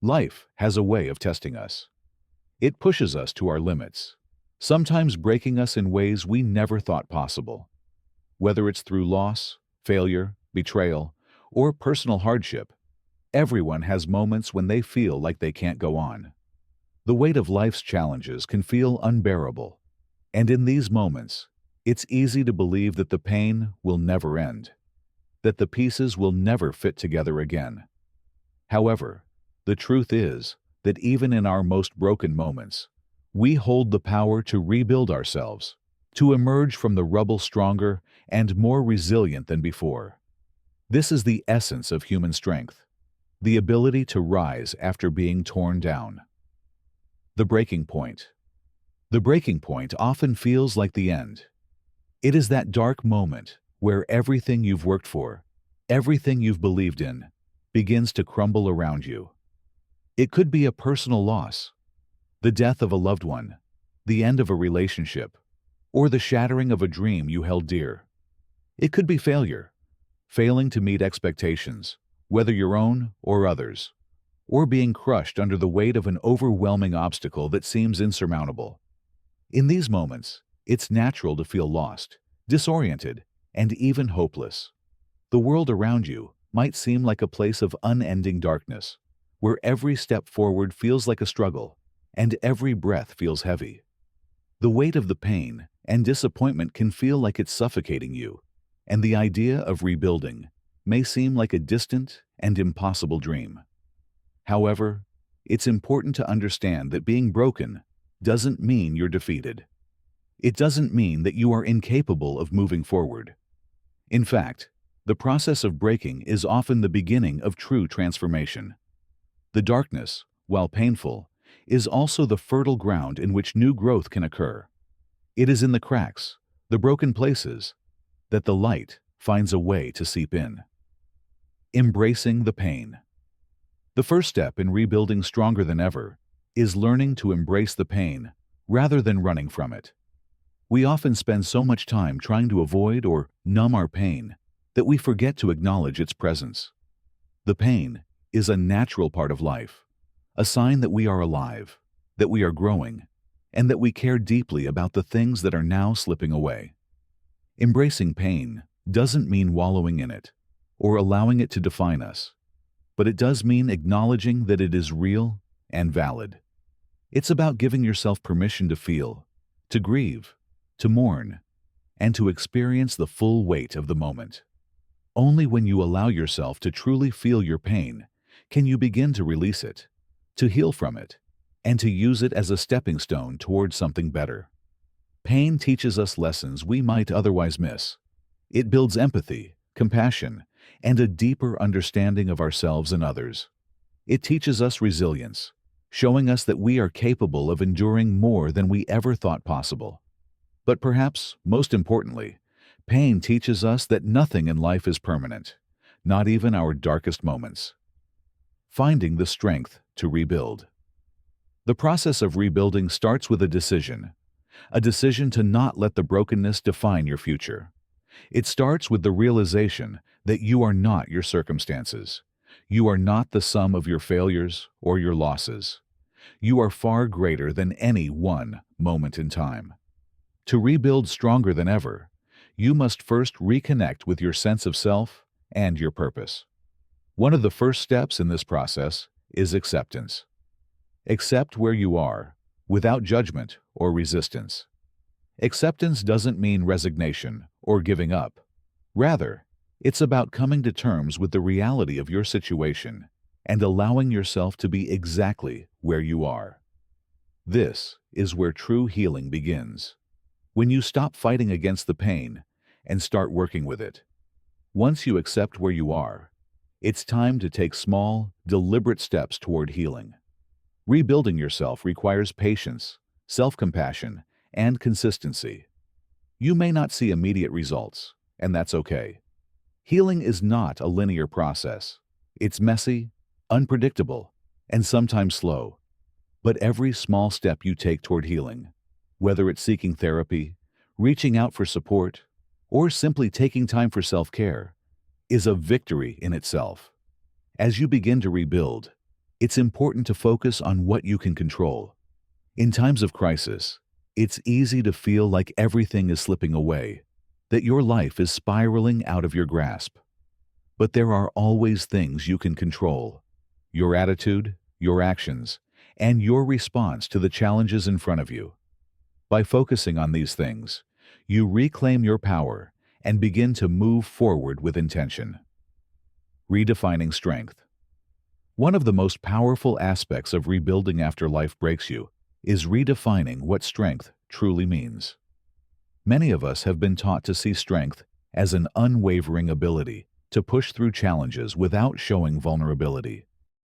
Life has a way of testing us. It pushes us to our limits, sometimes breaking us in ways we never thought possible. Whether it's through loss, failure, betrayal, or personal hardship, everyone has moments when they feel like they can't go on. The weight of life's challenges can feel unbearable, and in these moments, it's easy to believe that the pain will never end, that the pieces will never fit together again. However, the truth is that even in our most broken moments, we hold the power to rebuild ourselves, to emerge from the rubble stronger and more resilient than before. This is the essence of human strength, the ability to rise after being torn down. The breaking point. The breaking point often feels like the end. It is that dark moment where everything you've worked for, everything you've believed in, begins to crumble around you. It could be a personal loss, the death of a loved one, the end of a relationship, or the shattering of a dream you held dear. It could be failure, failing to meet expectations, whether your own or others, or being crushed under the weight of an overwhelming obstacle that seems insurmountable. In these moments, it's natural to feel lost, disoriented, and even hopeless. The world around you might seem like a place of unending darkness, where every step forward feels like a struggle, and every breath feels heavy. The weight of the pain and disappointment can feel like it's suffocating you, and the idea of rebuilding may seem like a distant and impossible dream. However, it's important to understand that being broken doesn't mean you're defeated. It doesn't mean that you are incapable of moving forward. In fact, the process of breaking is often the beginning of true transformation. The darkness, while painful, is also the fertile ground in which new growth can occur. It is in the cracks, the broken places, that the light finds a way to seep in. Embracing the pain. The first step in rebuilding stronger than ever is learning to embrace the pain rather than running from it. We often spend so much time trying to avoid or numb our pain that we forget to acknowledge its presence. The pain is a natural part of life, a sign that we are alive, that we are growing, and that we care deeply about the things that are now slipping away. Embracing pain doesn't mean wallowing in it or allowing it to define us, but it does mean acknowledging that it is real and valid. It's about giving yourself permission to feel, to grieve, to mourn, and to experience the full weight of the moment. Only when you allow yourself to truly feel your pain can you begin to release it, to heal from it, and to use it as a stepping stone towards something better. Pain teaches us lessons we might otherwise miss. It builds empathy, compassion, and a deeper understanding of ourselves and others. It teaches us resilience, showing us that we are capable of enduring more than we ever thought possible. But perhaps, most importantly, pain teaches us that nothing in life is permanent, not even our darkest moments. Finding the strength to rebuild. The process of rebuilding starts with a decision to not let the brokenness define your future. It starts with the realization that you are not your circumstances. You are not the sum of your failures or your losses. You are far greater than any one moment in time. To rebuild stronger than ever, you must first reconnect with your sense of self and your purpose. One of the first steps in this process is acceptance. Accept where you are, without judgment or resistance. Acceptance doesn't mean resignation or giving up. Rather, it's about coming to terms with the reality of your situation and allowing yourself to be exactly where you are. This is where true healing begins, when you stop fighting against the pain and start working with it. Once you accept where you are, it's time to take small, deliberate steps toward healing. Rebuilding yourself requires patience, self-compassion, and consistency. You may not see immediate results, and that's okay. Healing is not a linear process. It's messy, unpredictable, and sometimes slow. But every small step you take toward healing, whether it's seeking therapy, reaching out for support, or simply taking time for self-care, is a victory in itself. As you begin to rebuild, It's important to focus on what you can control. In times of crisis, it's easy to feel like everything is slipping away, that your life is spiraling out of your grasp. But there are always things you can control: your attitude, your actions, and your response to the challenges in front of you. By focusing on these things, you reclaim your power and begin to move forward with intention. Redefining strength. One of the most powerful aspects of rebuilding after life breaks you is redefining what strength truly means. Many of us have been taught to see strength as an unwavering ability to push through challenges without showing vulnerability.